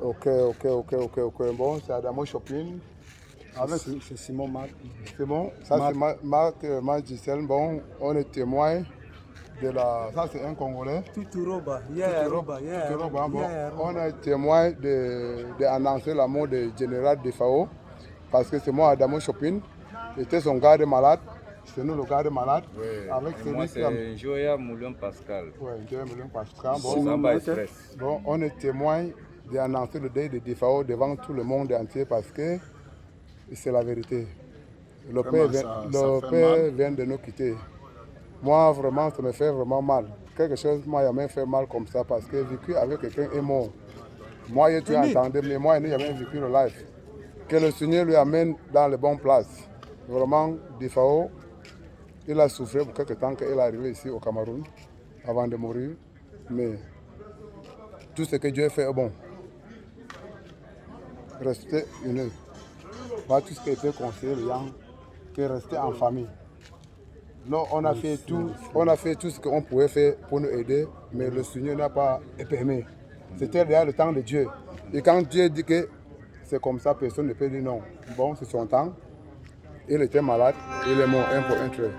Ok. Bon, c'est Adamo Shopping. C'est Simon Marc. C'est bon. Ça, c'est Marc Gisèle. Bon, on est témoin de la. Ça, c'est un Congolais. Tuturoba. Bon, on est témoin d'annoncer la mort du général Defao. Parce que c'est moi, Adamo Shopping. J'étais son garde malade. C'est nous le garde malade. Oui. Avec Moi, c'est Joya Moulin Pascal. Oui, Joya Moulin Pascal. Bon, on est témoin d'annoncer le deuil de Defao devant tout le monde entier parce que c'est la vérité. Le père vient de nous quitter. Moi, vraiment, ça me fait vraiment mal. Quelque chose m'a jamais fait mal comme ça parce que vécu avec quelqu'un est mort. Moi, tu entendais, mais moi, je n'ai jamais vécu le life. Que le Seigneur lui amène dans les bonnes places. Vraiment, Defao, il a souffert pour quelque temps qu'il est arrivé ici au Cameroun avant de mourir. Mais tout ce que Dieu fait est bon. Rester unis. Pas tout ce qui était conseillé les gens, que rester en famille. Non, on a fait tout ce qu'on pouvait faire pour nous aider, mais le Seigneur n'a pas permis. C'était déjà le temps de Dieu. Et quand Dieu dit que c'est comme ça, personne ne peut dire non. Bon, c'est son temps. Il était malade, il est mort un pour un trait.